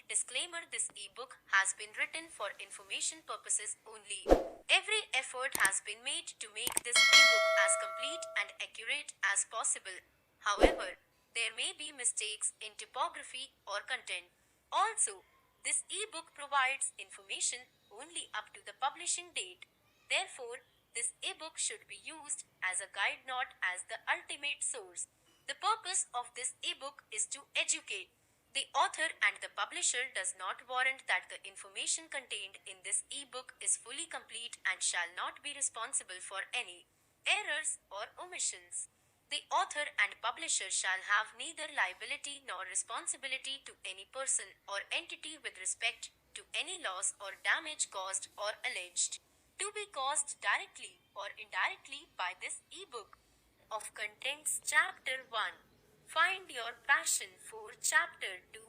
Quick disclaimer: this ebook has been written for information purposes only. Every effort has been made to make this ebook as complete and accurate as possible. However, there may be mistakes in typography or content. Also, this ebook provides information only up to the publishing date. Therefore, this ebook should be used as a guide, not as the ultimate source. The purpose of this ebook is to educate. The author and the publisher does not warrant that the information contained in this ebook is fully complete and shall not be responsible for any errors or omissions. The author and publisher shall have neither liability nor responsibility to any person or entity with respect to any loss or damage caused or alleged to be caused directly or indirectly by this ebook. Of contents: Chapter 1, Find Your Passion; 4, Chapter 2,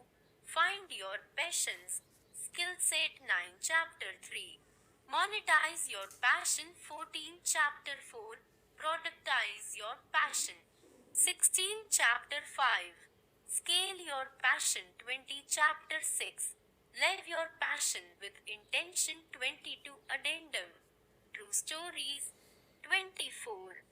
Find Your Passions; Skill Set 9, Chapter 3, Monetize Your Passion; 14, Chapter 4, Productize Your Passion; 16, Chapter 5, Scale Your Passion; 20, Chapter 6, Live Your Passion with Intention; 22, Addendum, True Stories; 24.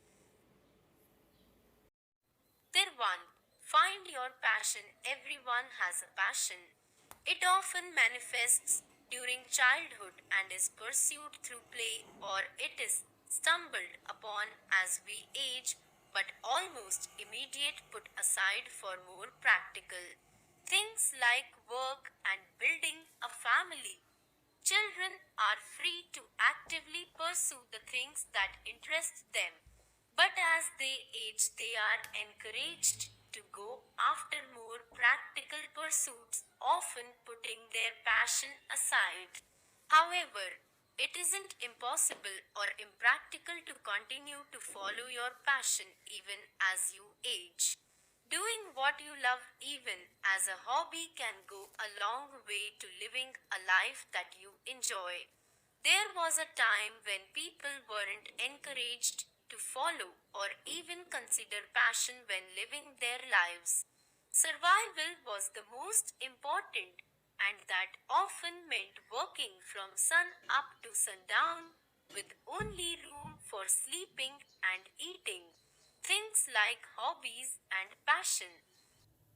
There 1. Find your passion. Everyone has a passion. It often manifests during childhood and is pursued through play, or it is stumbled upon as we age, but almost immediate put aside for more practical things like work and building a family. Children are free to actively pursue the things that interest them. But as they age, they are encouraged to go after more practical pursuits, often putting their passion aside. However, it isn't impossible or impractical to continue to follow your passion even as you age. Doing what you love, even as a hobby, can go a long way to living a life that you enjoy. There was a time when people weren't encouraged to follow or even consider passion when living their lives. Survival was the most important, and that often meant working from sun up to sundown, with only room for sleeping and eating. Things like hobbies and passion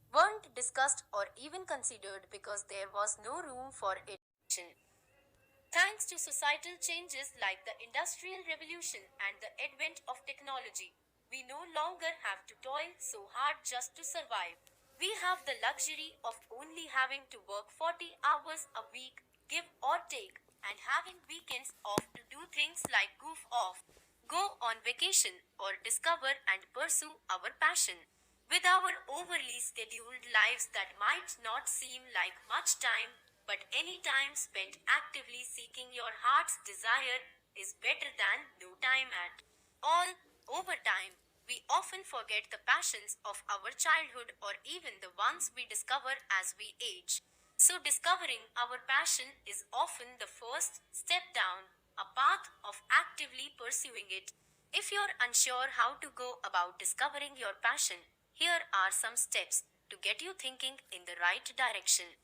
weren't discussed or even considered because there was no room for it. Thanks to societal changes like the Industrial Revolution and the advent of technology, we no longer have to toil so hard just to survive. We have the luxury of only having to work 40 hours a week, give or take, and having weekends off to do things like goof off, go on vacation, or discover and pursue our passion. With our overly scheduled lives, that might not seem like much time, but any time spent actively seeking your heart's desire is better than no time at all. Over time, we often forget the passions of our childhood or even the ones we discover as we age. So, discovering our passion is often the first step down a path of actively pursuing it. If you're unsure how to go about discovering your passion, here are some steps to get you thinking in the right direction.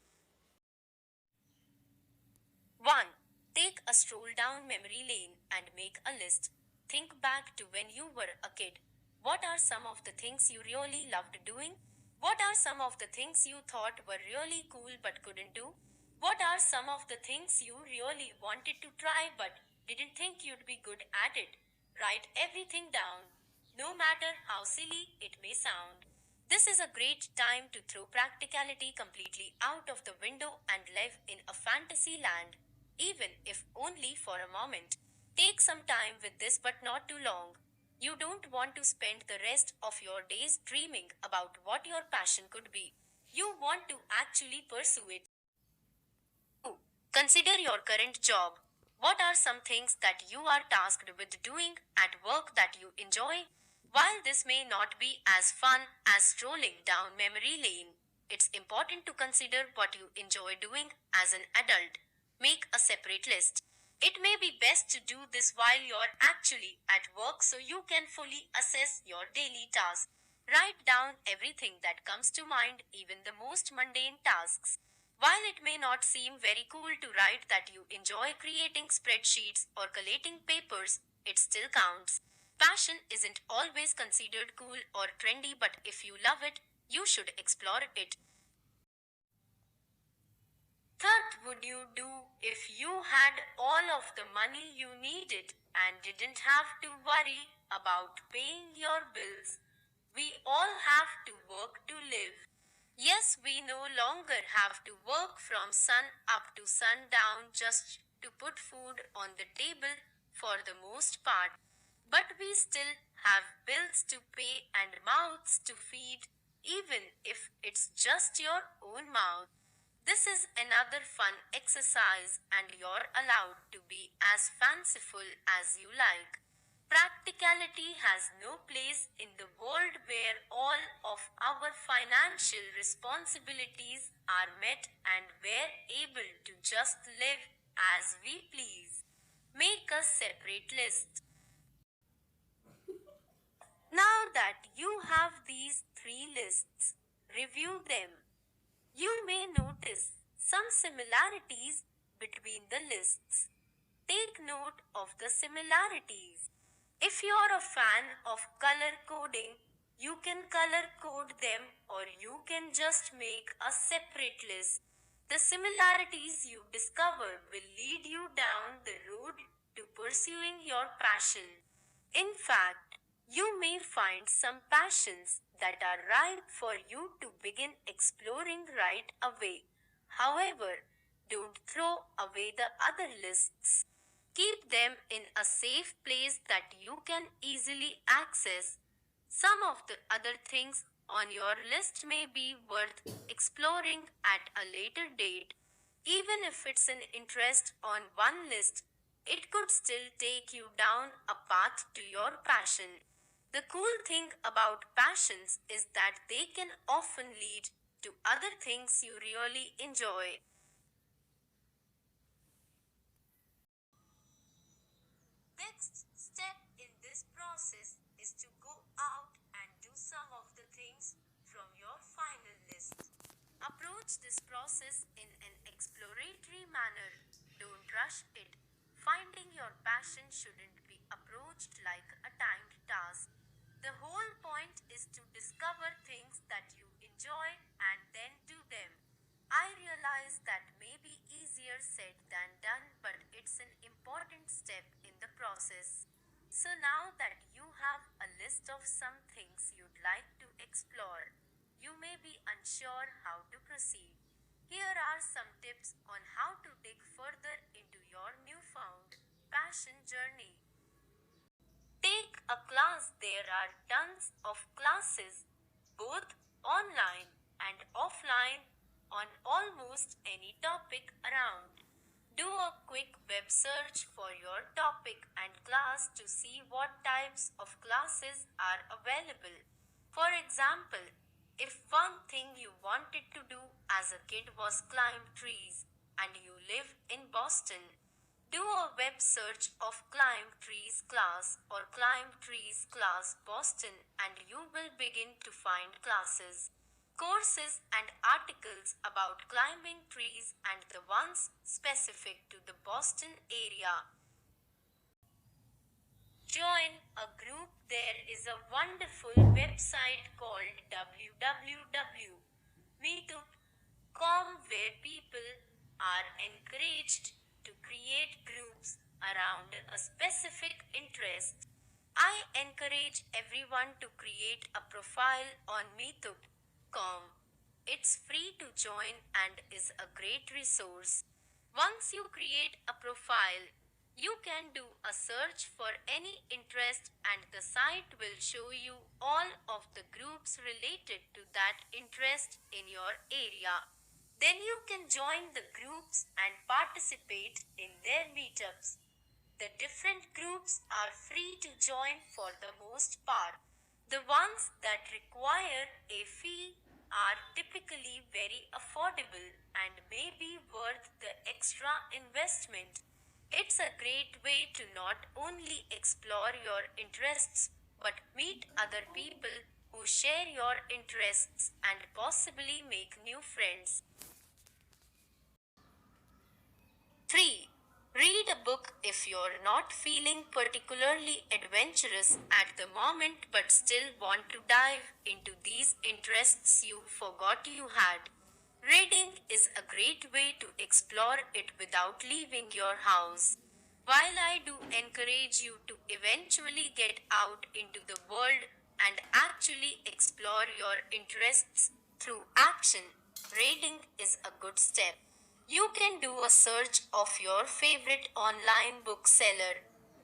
1. Take a stroll down memory lane and make a list. Think back to when you were a kid. What are some of the things you really loved doing? What are some of the things you thought were really cool but couldn't do? What are some of the things you really wanted to try but didn't think you'd be good at it? Write everything down, no matter how silly it may sound. This is a great time to throw practicality completely out of the window and live in a fantasy land, even if only for a moment. Take some time with this, but not too long. You don't want to spend the rest of your days dreaming about what your passion could be. You want to actually pursue it. 2. Consider your current job. What are some things that you are tasked with doing at work that you enjoy? While this may not be as fun as strolling down memory lane, it's important to consider what you enjoy doing as an adult. Make a separate list. It may be best to do this while you're actually at work so you can fully assess your daily tasks. Write down everything that comes to mind, even the most mundane tasks. While it may not seem very cool to write that you enjoy creating spreadsheets or collating papers, it still counts. Passion isn't always considered cool or trendy, but if you love it, you should explore it. What would you do if you had all of the money you needed and didn't have to worry about paying your bills? We all have to work to live. Yes, we no longer have to work from sun up to sundown just to put food on the table for the most part. But we still have bills to pay and mouths to feed, even if it's just your own mouth. This is another fun exercise, and you're allowed to be as fanciful as you like. Practicality has no place in the world where all of our financial responsibilities are met and we're able to just live as we please. Make a separate list. Now that you have these three lists, review them. You may notice some similarities between the lists. Take note of the similarities. If you're a fan of color coding, you can color code them or you can just make a separate list. The similarities you discover will lead you down the road to pursuing your passion. In fact, you may find some passions that are right for you to begin exploring right away. However, don't throw away the other lists. Keep them in a safe place that you can easily access. Some of the other things on your list may be worth exploring at a later date. Even if it's an interest on one list, it could still take you down a path to your passion. The cool thing about passions is that they can often lead to other things you really enjoy. Next step in this process is to go out and do some of the things from your final list. Approach this process in an exploratory manner. Don't rush it. Finding your passion shouldn't be approached like a timed task. The whole point is to discover things that you enjoy and then do them. I realize that may be easier said than done, but it's an important step in the process. So now that you have a list of some things you'd like to explore, you may be unsure how to proceed. Here are some tips on how to dig further into your newfound passion journey. Take a class. There are tons of classes, both online and offline, on almost any topic around. Do a quick web search for your topic and class to see what types of classes are available. For example, if one thing you wanted to do as a kid was climb trees and you live in Boston, do a web search of Climb Trees class or Climb Trees class Boston and you will begin to find classes, courses and articles about climbing trees and the ones specific to the Boston area. Join a group. There is a wonderful website called www.meetup.com where people are encouraged to create groups around a specific interest. I encourage everyone to create a profile on Meetup.com. It's free to join and is a great resource. Once you create a profile, you can do a search for any interest and the site will show you all of the groups related to that interest in your area. Then you can join the groups and participate in their meetups. The different groups are free to join for the most part. The ones that require a fee are typically very affordable and may be worth the extra investment. It's a great way to not only explore your interests but meet other people who share your interests and possibly make new friends. 3. Read a book if you're not feeling particularly adventurous at the moment but still want to dive into these interests you forgot you had. Reading is a great way to explore it without leaving your house. While I do encourage you to eventually get out into the world and actually explore your interests through action, reading is a good step. You can do a search of your favorite online bookseller,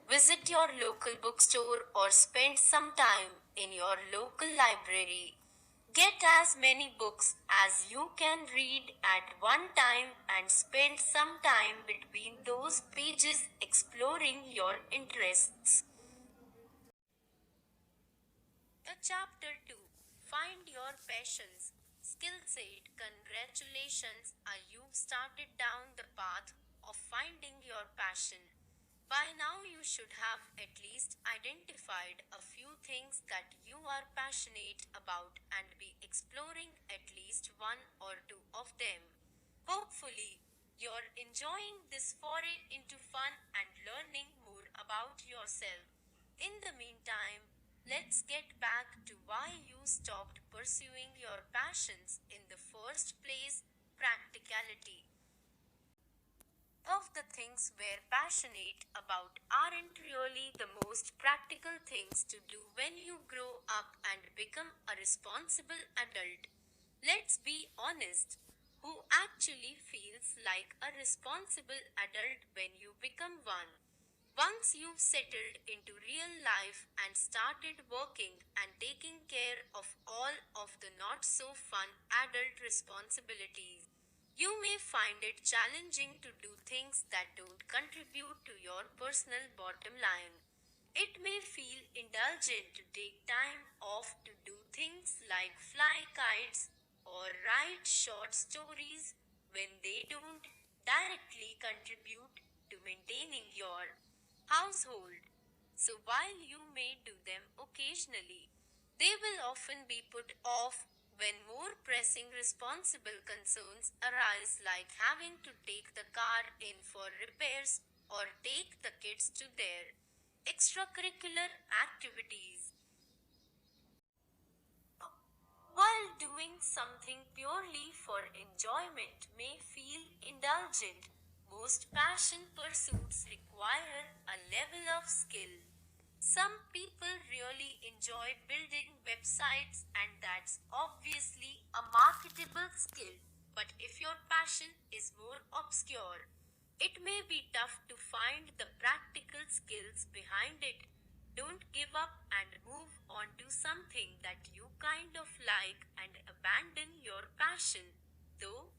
visit your local bookstore, or spend some time in your local library. Get as many books as you can read at one time and spend some time between those pages exploring your interests. The chapter 2, Find Your Passions. Skill set. Congratulations, you've started down the path of finding your passion. By now, you should have at least identified a few things that you are passionate about and be exploring at least one or two of them. Hopefully, you're enjoying this foray into fun and learning more about yourself. In the meantime, let's get back to why you stopped pursuing your passions in the first place, practicality. Of the things we're passionate about aren't really the most practical things to do when you grow up and become a responsible adult. Let's be honest. Who actually feels like a responsible adult when you become one? Once you've settled into real life and started working and taking care of all of the not so fun adult responsibilities, you may find it challenging to do things that don't contribute to your personal bottom line. It may feel indulgent to take time off to do things like fly kites or write short stories when they don't directly contribute to maintaining your household. So while you may do them occasionally, they will often be put off when more pressing responsible concerns arise, like having to take the car in for repairs or take the kids to their extracurricular activities. While doing something purely for enjoyment may feel indulgent, most passion pursuits require a level of skill. Some people really enjoy building websites, and that's obviously a marketable skill. But if your passion is more obscure, it may be tough to find the practical skills behind it. Don't give up and move on to something that you kind of like and abandon your passion. Though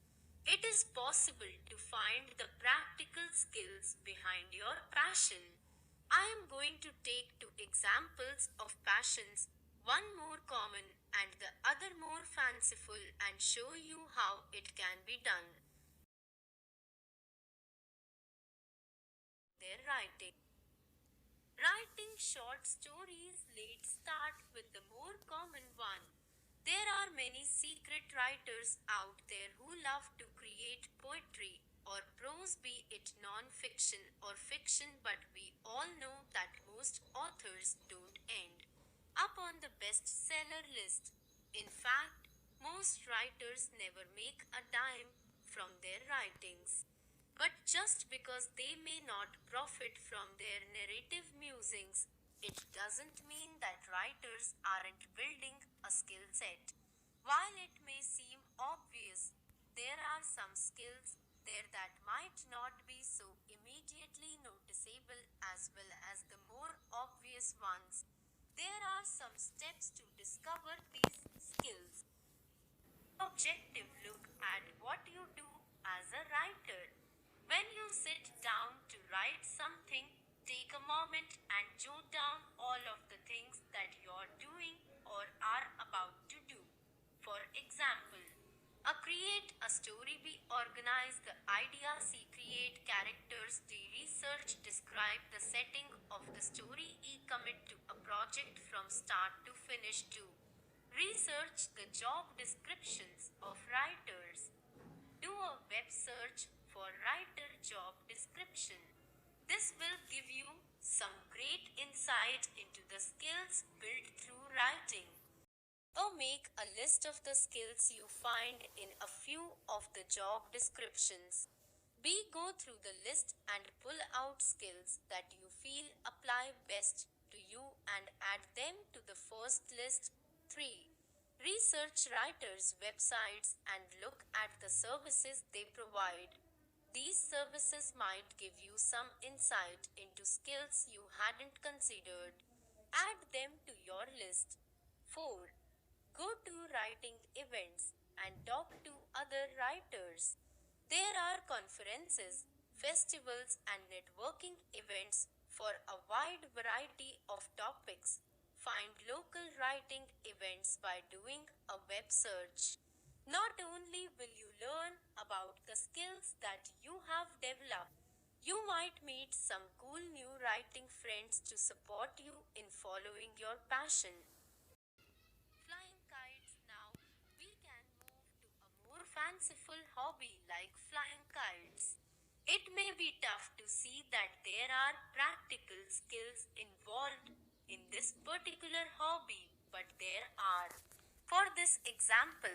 it is possible to find the practical skills behind your passion. I am going to take two examples of passions, one more common and the other more fanciful, and show you how it can be done. Their writing. Writing short stories, let's start with the more common one. There are many secret writers out there who love to create poetry or prose, be it non fiction or fiction, but we all know that most authors don't end up on the bestseller list. In fact, most writers never make a dime from their writings. But just because they may not profit from their narrative musings, it doesn't mean that writers aren't building a skill set. While it may seem obvious, there are some skills there that might not be so immediately noticeable as well as the more obvious ones. There are some steps to discover these skills. Objective look at what you do as a writer. When you sit down to write something, take a moment and jot down all of the things that you're doing or are about to do. For example, create a story, B, organize the idea, C, create characters, D, research, describe the setting of the story, E, commit to a project from start to finish, 2. Research the job descriptions of writers. Do a web search for writer job description. This will give you some great insight into the skills built through writing. Or make a list of the skills you find in a few of the job descriptions. B. Go through the list and pull out skills that you feel apply best to you and add them to the first list. 3. Research writers' websites and look at the services they provide. These services might give you some insight into skills you hadn't considered. Add them to your list. 4. Go to writing events and talk to other writers. There are conferences, festivals, and networking events for a wide variety of topics. Find local writing events by doing a web search. Not only will you learn about the skills that you have developed, you might meet some cool new writing friends to support you in following your passion. Flying kites. Now we can move to a more fanciful hobby like flying kites. It may be tough to see that there are practical skills involved in this particular hobby, but there are. For this example,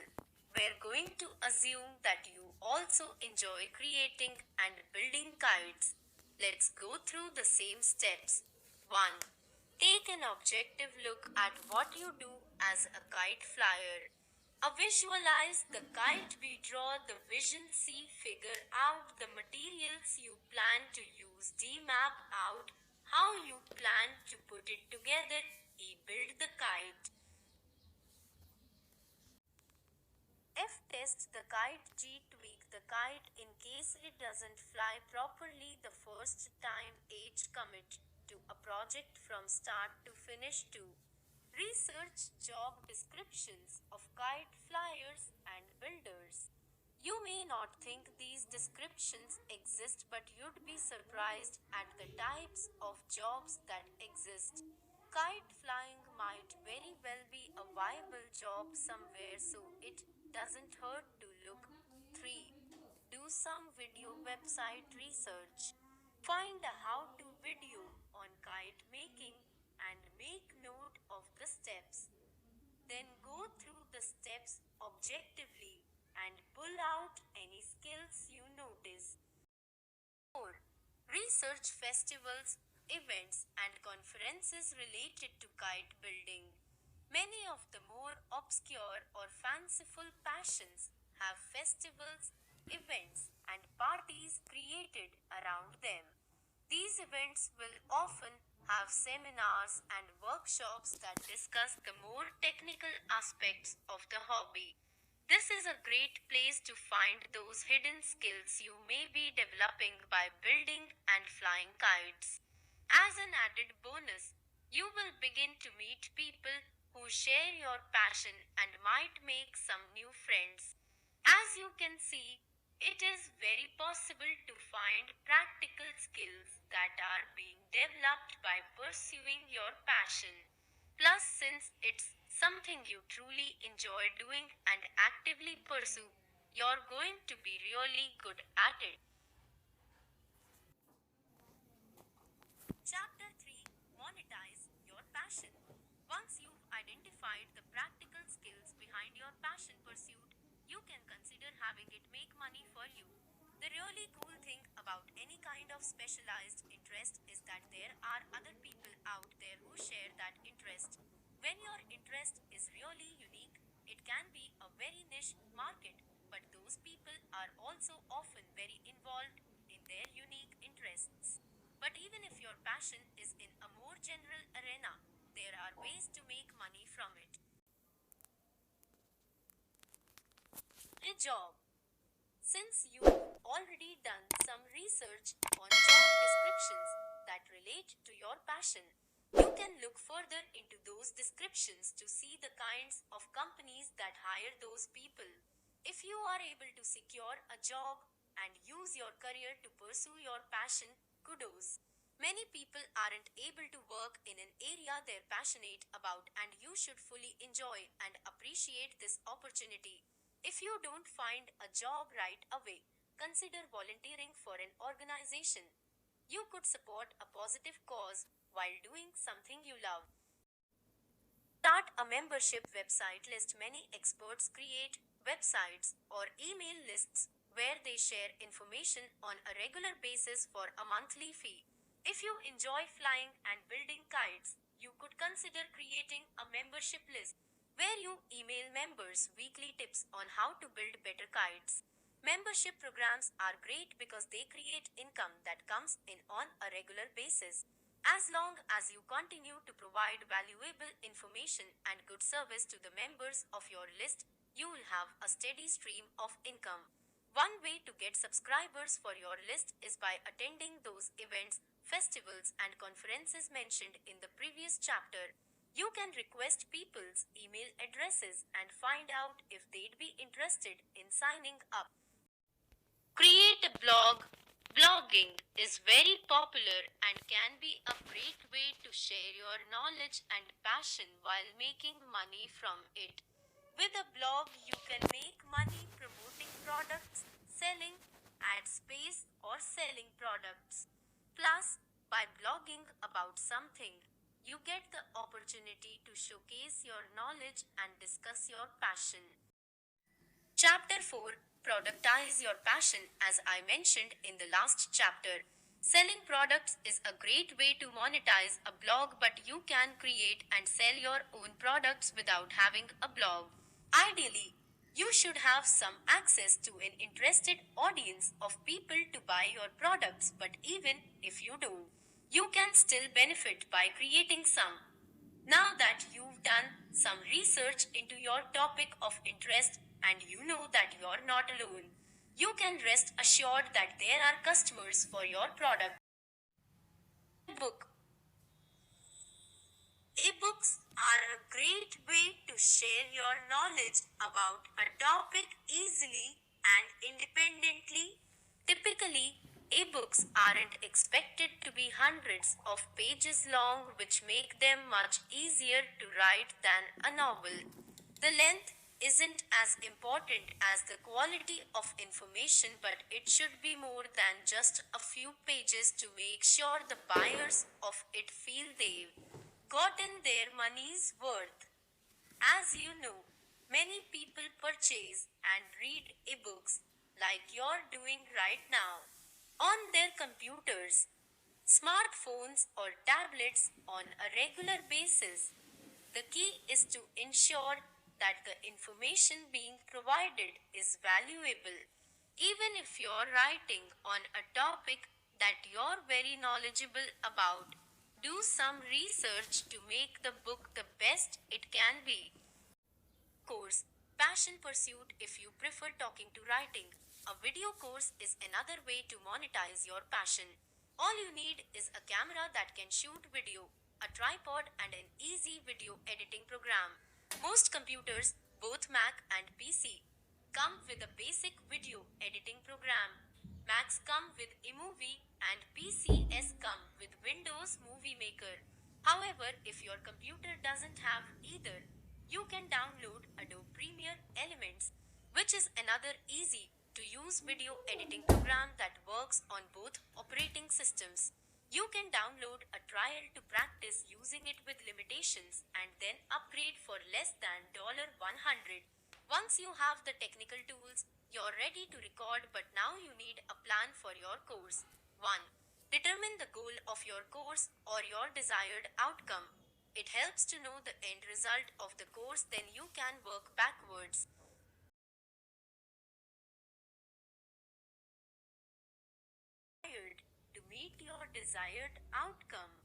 we're going to assume that you also enjoy creating and building kites. Let's go through the same steps. 1. Take an objective look at what you do as a kite flyer. Visualize the kite we draw the vision C. Figure out the materials you plan to use. D. Map out how you plan to put it together. E. Build the kite. F. Test the kite. G. Tweak the kite in case it doesn't fly properly the first time. H. Commit to a project from start to finish. 2. Research job descriptions of kite flyers and builders. You may not think these descriptions exist, but you'd be surprised at the types of jobs that exist. Kite flying might very well be a viable job somewhere, so it doesn't hurt to look. 3. Do some video website research. Find a how to video on kite making and make note of the steps. Then go through the steps objectively and pull out any skills you notice. 4. Research festivals, events, and conferences related to kite building. Many of the more obscure or fanciful passions have festivals, events, and parties created around them. These events will often have seminars and workshops that discuss the more technical aspects of the hobby. This is a great place to find those hidden skills you may be developing by building and flying kites. As an added bonus, you will begin to meet people who share your passion and might make some new friends. As you can see, it is very possible to find practical skills that are being developed by pursuing your passion. Plus, since it's something you truly enjoy doing and actively pursue, you're going to be really good at it. Chapter 3. Monetize your passion. Once you've identified the practical skills behind your passion pursuit, you can consider having it make money for you. The really cool thing about any kind of specialized interest is that there are other people out there who share that interest. When your interest is really unique, it can be a very niche market, but those people are also often very involved in their unique interests. But even if your passion is in a more general arena, there are ways to make money from it. A job. Since you've already done some research on job descriptions that relate to your passion, you can look further into those descriptions to see the kinds of companies that hire those people. If you are able to secure a job and use your career to pursue your passion, kudos. Many people aren't able to work in an area they're passionate about, and you should fully enjoy and appreciate this opportunity. If you don't find a job right away, consider volunteering for an organization. You could support a positive cause while doing something you love. Start a membership website list. Many experts create websites or email lists where they share information on a regular basis for a monthly fee. If you enjoy flying and building kites, you could consider creating a membership list where you email members weekly tips on how to build better kites. Membership programs are great because they create income that comes in on a regular basis. As long as you continue to provide valuable information and good service to the members of your list, you will have a steady stream of income. One way to get subscribers for your list is by attending those events, festivals, and conferences mentioned in the previous chapter. You can request people's email addresses and find out if they'd be interested in signing up. Create a blog. Blogging is very popular and can be a great way to share your knowledge and passion while making money from it. With a blog, you can make money promoting products, selling ad space, or selling products. Plus, by blogging about something, you get the opportunity to showcase your knowledge and discuss your passion. Chapter 4, Productize Your Passion. As I mentioned in the last chapter, selling products is a great way to monetize a blog, but you can create and sell your own products without having a blog. Ideally, you should have some access to an interested audience of people to buy your products, but even if you do, you can still benefit by creating some. Now that you've done some research into your topic of interest and you know that you're not alone, you can rest assured that there are customers for your product. Book. Ebooks are a great way to share your knowledge about a topic easily and independently. Typically, ebooks aren't expected to be hundreds of pages long, which make them much easier to write than a novel. The length isn't as important as the quality of information, but it should be more than just a few pages to make sure the buyers of it feel they've gotten their money's worth. As you know, many people purchase and read ebooks like you're doing right now on their computers, smartphones, or tablets on a regular basis. The key is to ensure that the information being provided is valuable. Even if you're writing on a topic that you're very knowledgeable about, do some research to make the book the best it can be. Course, passion pursuit. If you prefer talking to writing, a video course is another way to monetize your passion. All you need is a camera that can shoot video, a tripod, and an easy video editing program. Most computers, both Mac and PC, come with a basic video editing program. Macs come with iMovie and PCs come with Windows Movie Maker. However, if your computer doesn't have either, you can download Adobe Premiere Elements, which is another easy to use video editing program that works on both operating systems. You can download a trial to practice using it with limitations and then upgrade for less than $100. Once you have the technical tools, you're ready to record, but now you need a plan for your course. 1. Determine the goal of your course or your desired outcome. It helps to know the end result of the course, then you can work backwards. To meet your desired outcome,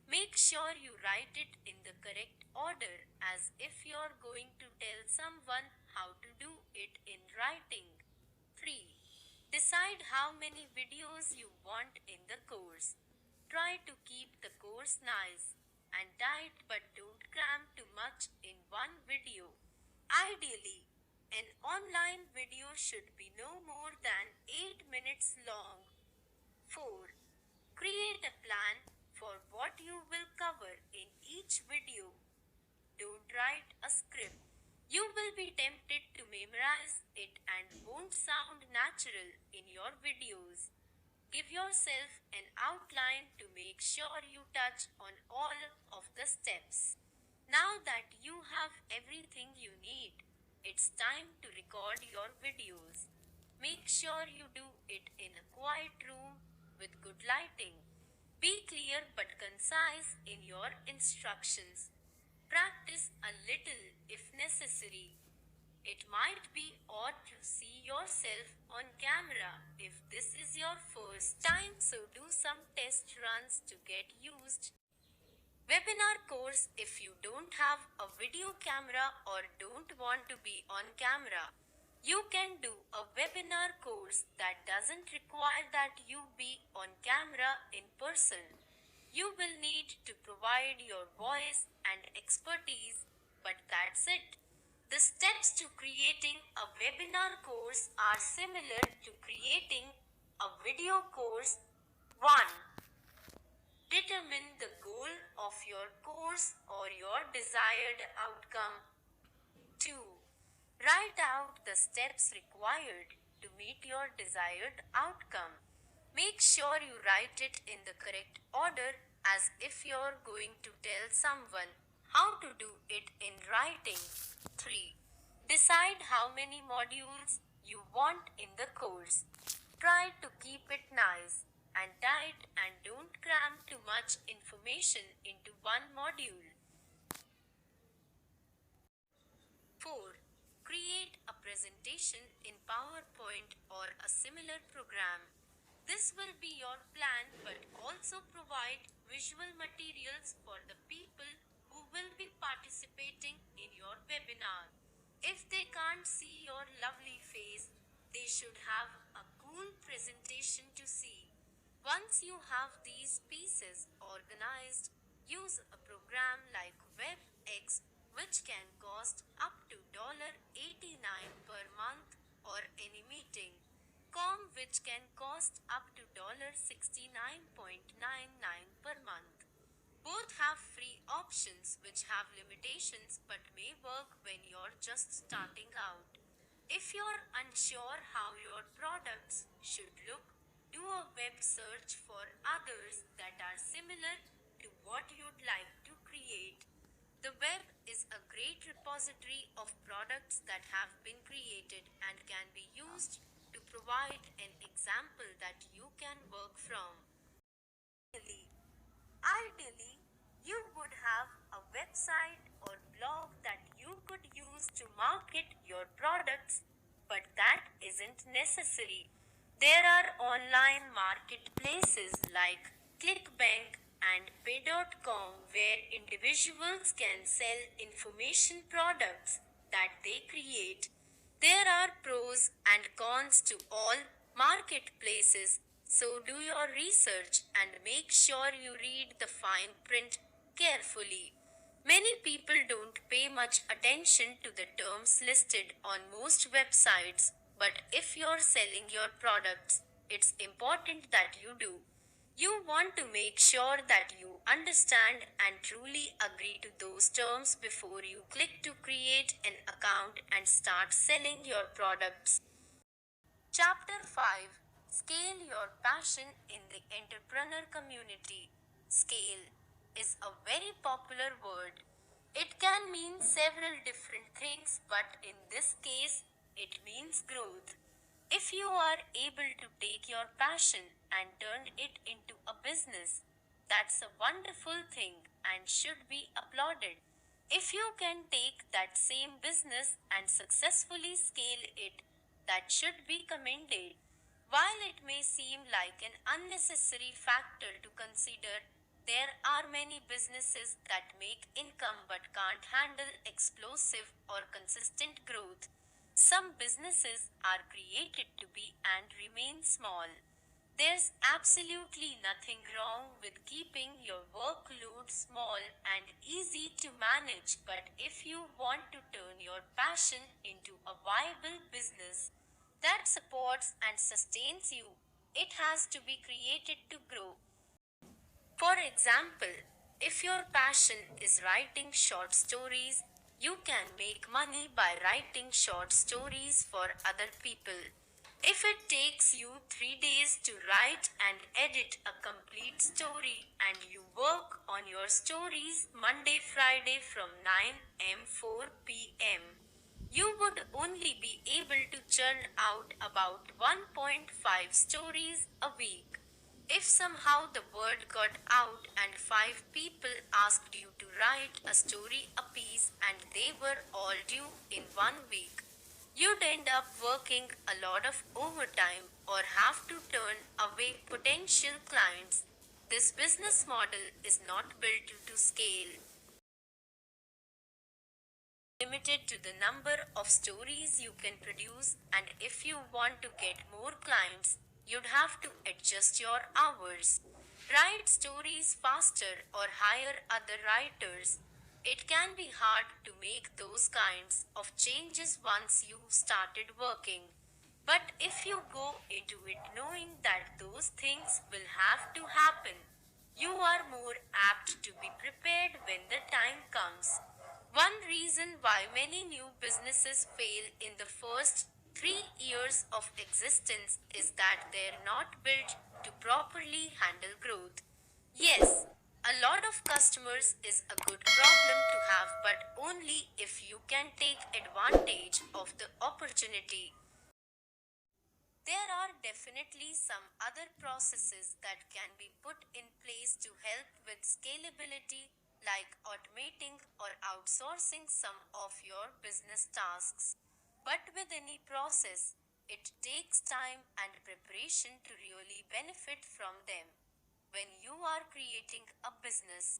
make sure you write it in the correct order, as if you're going to tell someone how to do it in writing. 3. Decide how many videos you want in the course. Try to keep the course nice and tight, but don't cram too much in one video. Ideally, an online video should be no more than 8 minutes long. 4. Create a plan for what you will cover in each video. Don't write a script. You will be tempted to memorize it and won't sound natural in your videos. Give yourself an outline to make sure you touch on all of the steps. Now that you have everything you need, it's time to record your videos. Make sure you do it in a quiet room with good lighting. Be clear but concise in your instructions. Practice a little if necessary. It might be odd to see yourself on camera if this is your first time, so do some test runs to get used. Webinar course: if you don't have a video camera or don't want to be on camera, you can do a webinar course that doesn't require that you be on camera in person. You will need to provide your voice and expertise, but that's it. The steps to creating a webinar course are similar to creating a video course. 1. Determine the goal of your course or your desired outcome. 2. Write out the steps required to meet your desired outcome. Make sure you write it in the correct order, as if you're going to tell someone how to do it in writing. 3. Decide how many modules you want in the course. Try to keep it nice and tight and don't cram too much information into one module. 4. Create a presentation in PowerPoint or a similar program. This will be your plan, but also provide visual materials for the people who will be participating in your webinar. If they can't see your lovely face, they should have a cool presentation to see. Once you have these pieces organized, use a program like WebEx, which can cost up to $89 per month, or AnyMeeting.com, which can cost up to $69.99 per month. Both have free options which have limitations but may work when you're just starting out. If you're unsure how your products should look, do a web search for others that are similar to what you'd like to create. The web is a great repository of products that have been created and can be used to provide an example that you can work from. Ideally, you would have a website or blog that you could use to market your products, but that isn't necessary. There are online marketplaces like ClickBank and Pay.com where individuals can sell information products that they create. There are pros and cons to all marketplaces, so do your research and make sure you read the fine print carefully. Many people don't pay much attention to the terms listed on most websites, but if you're selling your products, it's important that you do. You want to make sure that you understand and truly agree to those terms before you click to create an account and start selling your products. Chapter 5: Scale Your Passion in the Entrepreneur Community. Scale is a very popular word. It can mean several different things, but in this case, it means growth. If you are able to take your passion and turn it into a business, that's a wonderful thing and should be applauded. If you can take that same business and successfully scale it, that should be commended. While it may seem like an unnecessary factor to consider, there are many businesses that make income but can't handle explosive or consistent growth. Some businesses are created to be and remain small. There's absolutely nothing wrong with keeping your workload small and easy to manage, but if you want to turn your passion into a viable business that supports and sustains you, it has to be created to grow. For example, if your passion is writing short stories, you can make money by writing short stories for other people. If it takes you 3 days to write and edit a complete story and you work on your stories Monday, Friday from 9 am 4 pm, you would only be able to churn out about 1.5 stories a week. If somehow the word got out and five people asked you to write a story apiece and they were all due in 1 week, you'd end up working a lot of overtime or have to turn away potential clients. This business model is not built to scale. Limited to the number of stories you can produce, and if you want to get more clients, you'd have to adjust your hours. Write stories faster or hire other writers. It can be hard to make those kinds of changes once you've started working. But if you go into it knowing that those things will have to happen, you are more apt to be prepared when the time comes. One reason why many new businesses fail in the first 3 years of existence is that they're not built to properly handle growth. Yes, a lot of customers is a good problem to have, but only if you can take advantage of the opportunity. There are definitely some other processes that can be put in place to help with scalability, like automating or outsourcing some of your business tasks. But with any process, it takes time and preparation to really benefit from them. When you are creating a business,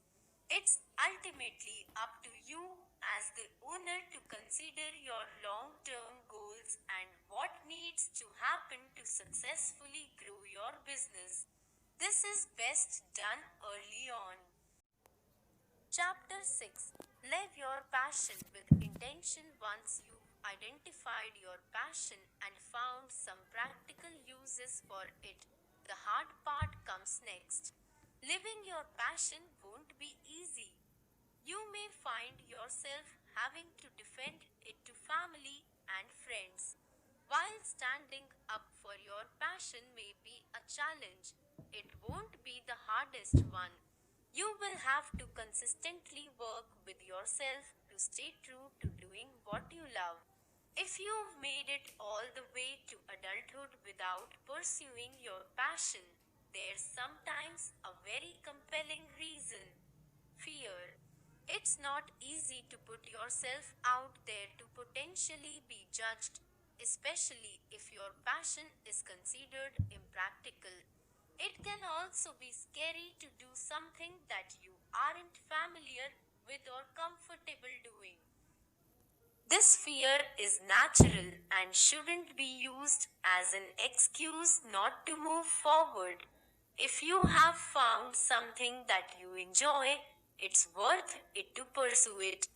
it's ultimately up to you as the owner to consider your long term goals and what needs to happen to successfully grow your business. This is best done early on. Chapter 6. Live your passion with intention. Once you've identified your passion and found some practical uses for it, the hard part comes next. Living your passion won't be easy. You may find yourself having to defend it to family and friends. While standing up for your passion may be a challenge, it won't be the hardest one. You will have to consistently work with yourself to stay true to doing what you love. If you've made it all the way to adulthood without pursuing your passion, there's sometimes a very compelling reason: fear. It's not easy to put yourself out there to potentially be judged, especially if your passion is considered impractical. It can also be scary to do something that you aren't familiar with or comfortable doing. This fear is natural and shouldn't be used as an excuse not to move forward. If you have found something that you enjoy, it's worth it to pursue it.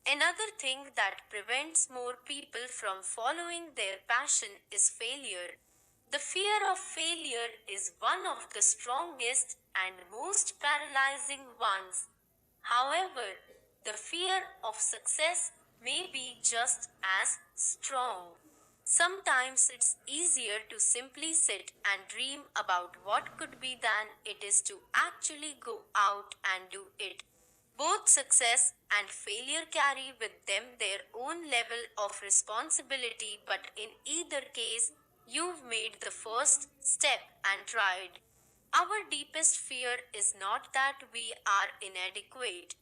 Another thing that prevents more people from following their passion is failure. The fear of failure is one of the strongest and most paralyzing ones. However, the fear of success may be just as strong. Sometimes it's easier to simply sit and dream about what could be than it is to actually go out and do it. Both success and failure carry with them their own level of responsibility, but in either case, you've made the first step and tried. Our deepest fear is not that we are inadequate.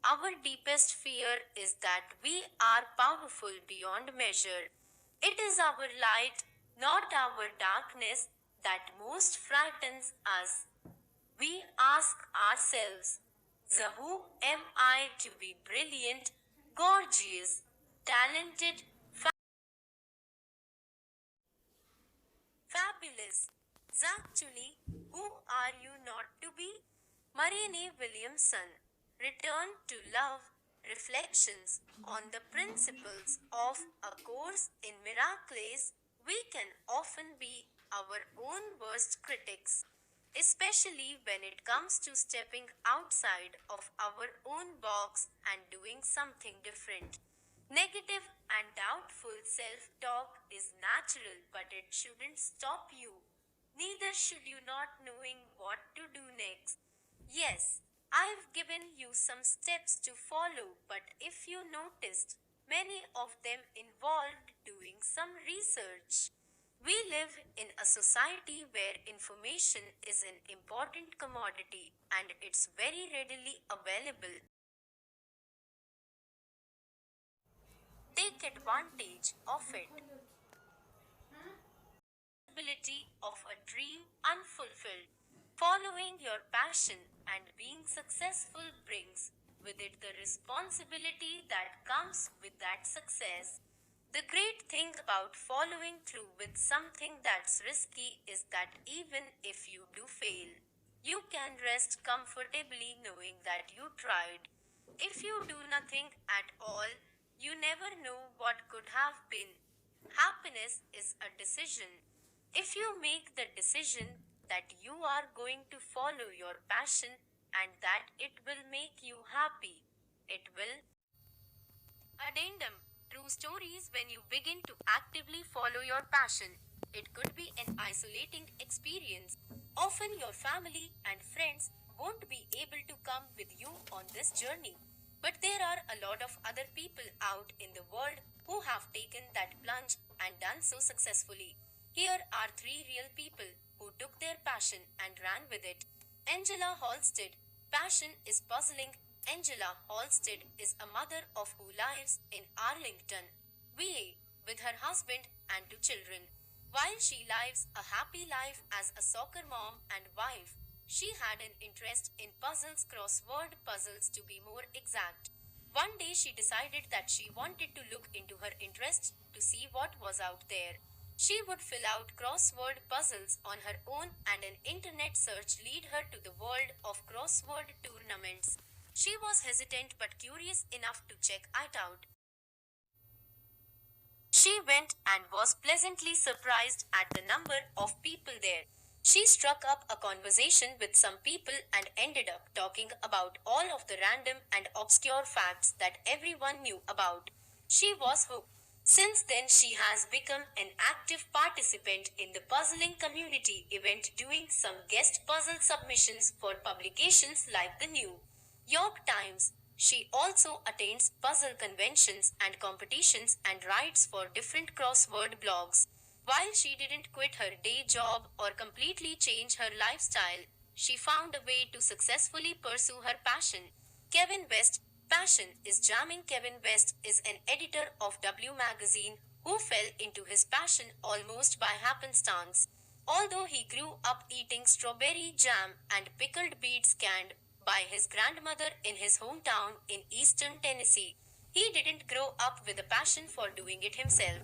Our deepest fear is that we are powerful beyond measure. It is our light, not our darkness, that most frightens us. We ask ourselves, who am I to be brilliant, gorgeous, talented, fabulous? Actually, who are you not to be? Marianne Williamson. Return to Love. Reflections on the Principles of A Course in Miracles. We can often be our own worst critics, especially when it comes to stepping outside of our own box and doing something different. Negative and doubtful self talk is natural, but it shouldn't stop you. Neither should you not knowing what to do next. Yes, I've given you some steps to follow, but if you noticed, many of them involved doing some research. We live in a society where information is an important commodity and it's very readily available. Take advantage of it. Possibility of a dream unfulfilled. Following your passion and being successful brings with it the responsibility that comes with that success. The great thing about following through with something that's risky is that even if you do fail, you can rest comfortably knowing that you tried. If you do nothing at all, you never know what could have been. Happiness is a decision. If you make the decision that you are going to follow your passion and that it will make you happy, it will. Addendum. True stories when you begin to actively follow your passion. It could be an isolating experience. Often your family and friends won't be able to come with you on this journey. But there are a lot of other people out in the world who have taken that plunge and done so successfully. Here are three real people who took their passion and ran with it. Angela Halstead. Passion is puzzling. Angela Halstead is a mother of who lives in Arlington, VA, with her husband and two children. While she lives a happy life as a soccer mom and wife, she had an interest in puzzles, crossword puzzles to be more exact. One day she decided that she wanted to look into her interest to see what was out there. She would fill out crossword puzzles on her own and an internet search lead her to the world of crossword tournaments. She was hesitant but curious enough to check it out. She went and was pleasantly surprised at the number of people there. She struck up a conversation with some people and ended up talking about all of the random and obscure facts that everyone knew about. She was hooked. Since then, she has become an active participant in the puzzling community event, doing some guest puzzle submissions for publications like the New York Times. She also attends puzzle conventions and competitions and writes for different crossword blogs. While she didn't quit her day job or completely change her lifestyle, she found a way to successfully pursue her passion. Kevin West. Passion is jamming. Kevin West is an editor of W Magazine who fell into his passion almost by happenstance. Although he grew up eating strawberry jam and pickled beets canned by his grandmother in his hometown in eastern Tennessee, he didn't grow up with a passion for doing it himself.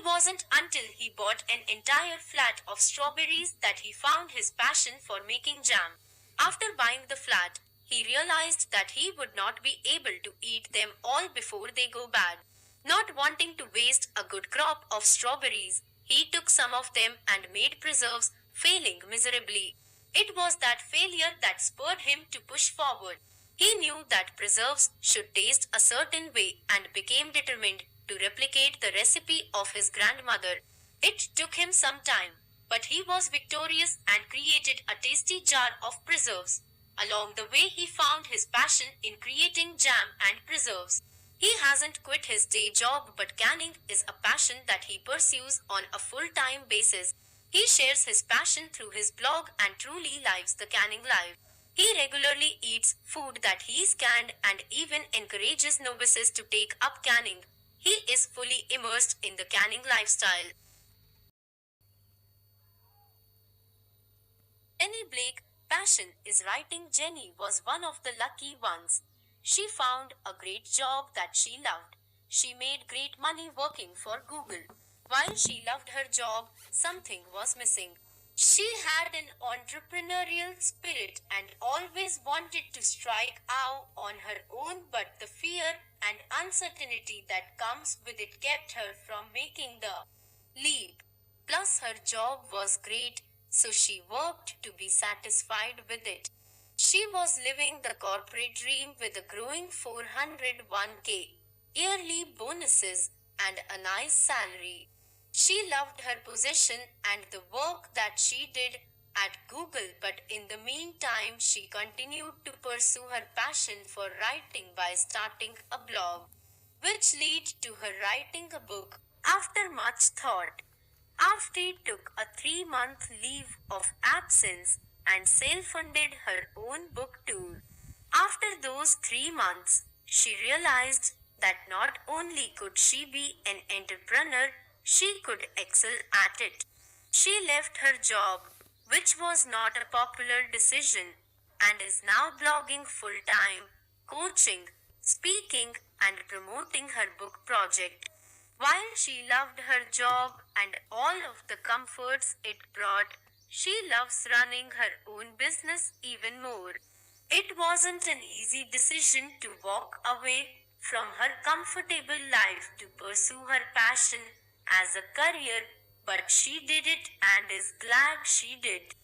It wasn't until he bought an entire flat of strawberries that he found his passion for making jam. After buying the flat, he realized that he would not be able to eat them all before they go bad. Not wanting to waste a good crop of strawberries, he took some of them and made preserves, failing miserably. It was that failure that spurred him to push forward. He knew that preserves should taste a certain way and became determined to replicate the recipe of his grandmother. It took him some time, but he was victorious and created a tasty jar of preserves. Along the way, he found his passion in creating jam and preserves. He hasn't quit his day job, but canning is a passion that he pursues on a full-time basis. He shares his passion through his blog and truly lives the canning life. He regularly eats food that he's canned and even encourages novices to take up canning. He is fully immersed in the canning lifestyle. Jenny Blake. Passion is writing. Jenny was one of the lucky ones. She found a great job that she loved. She made great money working for Google. While she loved her job, something was missing. She had an entrepreneurial spirit and always wanted to strike out on her own, but the fear and uncertainty that comes with it kept her from making the leap. Plus, her job was great, so she worked to be satisfied with it. She was living the corporate dream with a growing 401k, yearly bonuses, and a nice salary. She loved her position and the work that she did at Google, but in the meantime, she continued to pursue her passion for writing by starting a blog, which led to her writing a book. After much thought, Afri took a 3-month leave of absence and self funded her own book tour. After those 3 months, she realized that not only could she be an entrepreneur, she could excel at it. She left her job, which was not a popular decision, and is now blogging full time, coaching, speaking, and promoting her book project. While she loved her job and all of the comforts it brought, she loves running her own business even more. It wasn't an easy decision to walk away from her comfortable life to pursue her passion as a career, but she did it and is glad she did.